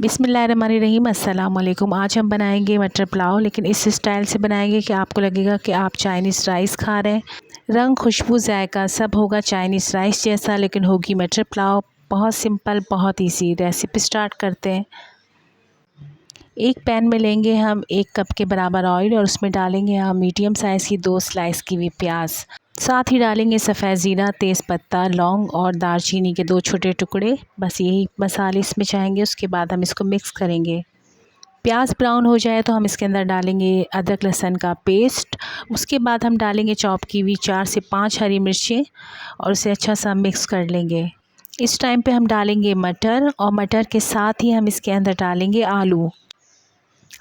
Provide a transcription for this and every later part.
बिस्मिल्लाहिर्रहमानिर्रहीम, अस्सलाम वालेकुम। आज हम बनाएंगे मटर पुलाव, लेकिन इस स्टाइल से बनाएंगे कि आपको लगेगा कि आप चाइनीज़ राइस खा रहे हैं। रंग, खुशबू, जायका सब होगा चाइनीज़ राइस जैसा, लेकिन होगी मटर पुलाव। बहुत सिंपल, बहुत इजी रेसिपी स्टार्ट करते हैं। एक पैन में लेंगे हम 1 कप के बराबर ऑयल और उसमें डालेंगे हम मीडियम साइज़ की 2 स्लाइस की हुई प्याज। साथ ही डालेंगे सफ़ेद ज़ीरा, तेज़पत्ता, लौंग और दालचीनी के 2 छोटे टुकड़े। बस यही मसाले इसमें जाएंगे। उसके बाद हम इसको मिक्स करेंगे। प्याज ब्राउन हो जाए तो हम इसके अंदर डालेंगे अदरक लहसुन का पेस्ट। उसके बाद हम डालेंगे चॉप की हुई 4 से 5 हरी मिर्चें और उसे अच्छा सा मिक्स कर लेंगे। इस टाइम पे हम डालेंगे मटर और मटर के साथ ही हम इसके अंदर डालेंगे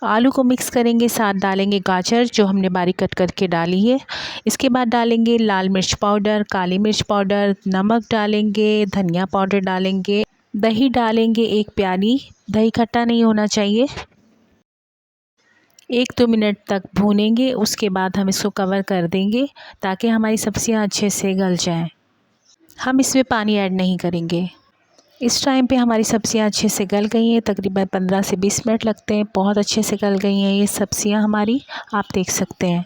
आलू को मिक्स करेंगे। साथ डालेंगे गाजर जो हमने बारीक कट करके डाली है। इसके बाद डालेंगे लाल मिर्च पाउडर, काली मिर्च पाउडर, नमक डालेंगे, धनिया पाउडर डालेंगे, दही डालेंगे 1 प्याली। दही खट्टा नहीं होना चाहिए। 1-2 मिनट तक भूनेंगे। उसके बाद हम इसको कवर कर देंगे ताकि हमारी सब्जियां अच्छे से गल जाएं। हम इसमें पानी ऐड नहीं करेंगे। इस टाइम पे हमारी सब्जियां अच्छे से गल गई हैं। तकरीबन 15 से 20 मिनट लगते हैं। बहुत अच्छे से गल गई हैं ये सब्जियां हमारी, आप देख सकते हैं।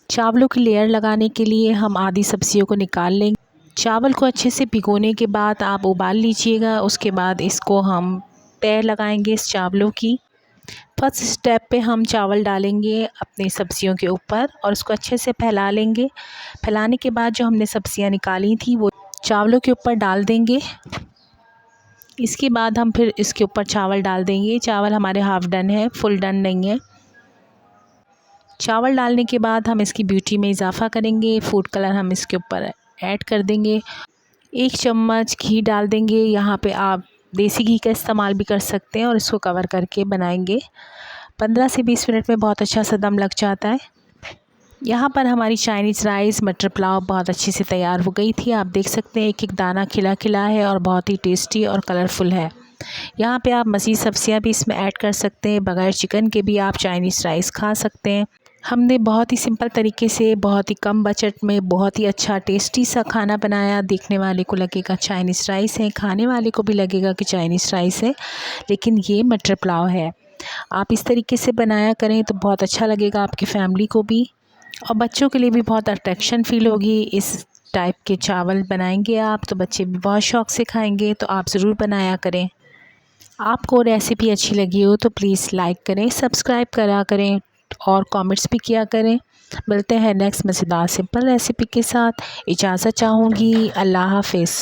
चावलों की लेयर लगाने के लिए हम आधी सब्जियों को निकाल लेंगे। चावल को अच्छे से भिगोने के बाद आप उबाल लीजिएगा। उसके बाद इसको हम तह लगाएंगे इस चावलों की। फर्स्ट स्टेप पे हम चावल डालेंगे अपनी सब्जियों के ऊपर और उसको अच्छे से फैला लेंगे। फैलाने के बाद जो हमने सब्जियां निकाली थी वो चावलों के ऊपर डाल देंगे। इसके बाद हम फिर इसके ऊपर चावल डाल देंगे। चावल हमारे हाफ़ डन है, फुल डन नहीं है। चावल डालने के बाद हम इसकी ब्यूटी में इजाफ़ा करेंगे। फूड कलर हम इसके ऊपर ऐड कर देंगे। 1 चम्मच घी डाल देंगे। यहाँ पे आप देसी घी का इस्तेमाल भी कर सकते हैं और इसको कवर करके बनाएंगे। 15 से 20 मिनट में बहुत अच्छा सा दम लग जाता है। यहाँ पर हमारी चाइनीज़ राइस मटर पुलाव बहुत अच्छे से तैयार हो गई थी। आप देख सकते हैं एक एक दाना खिला खिला है और बहुत ही टेस्टी और कलरफुल है। यहाँ पे आप मज़ीद सब्जियाँ भी इसमें ऐड कर सकते हैं। बगैर चिकन के भी आप चाइनीज़ राइस खा सकते हैं। हमने बहुत ही सिंपल तरीके से, बहुत ही कम बजट में बहुत ही अच्छा टेस्टी सा खाना बनाया। देखने वाले को लगेगा चाइनीज़ राइस है, खाने वाले को भी लगेगा कि चाइनीज़ राइस है, लेकिन ये मटर पुलाव है। आप इस तरीके से बनाया करें तो बहुत अच्छा लगेगा आपकी फैमिली को भी, और बच्चों के लिए भी बहुत अट्रैक्शन फ़ील होगी। इस टाइप के चावल बनाएंगे आप तो बच्चे भी बहुत शौक़ से खाएंगे। तो आप ज़रूर बनाया करें। आपको रेसिपी अच्छी लगी हो तो प्लीज़ लाइक करें, सब्सक्राइब करा करें और कमेंट्स भी किया करें। मिलते हैं नेक्स्ट मज़ेदार सिंपल रेसिपी के साथ। इजाज़त चाहूँगी। अल्लाह हाफ़िज़।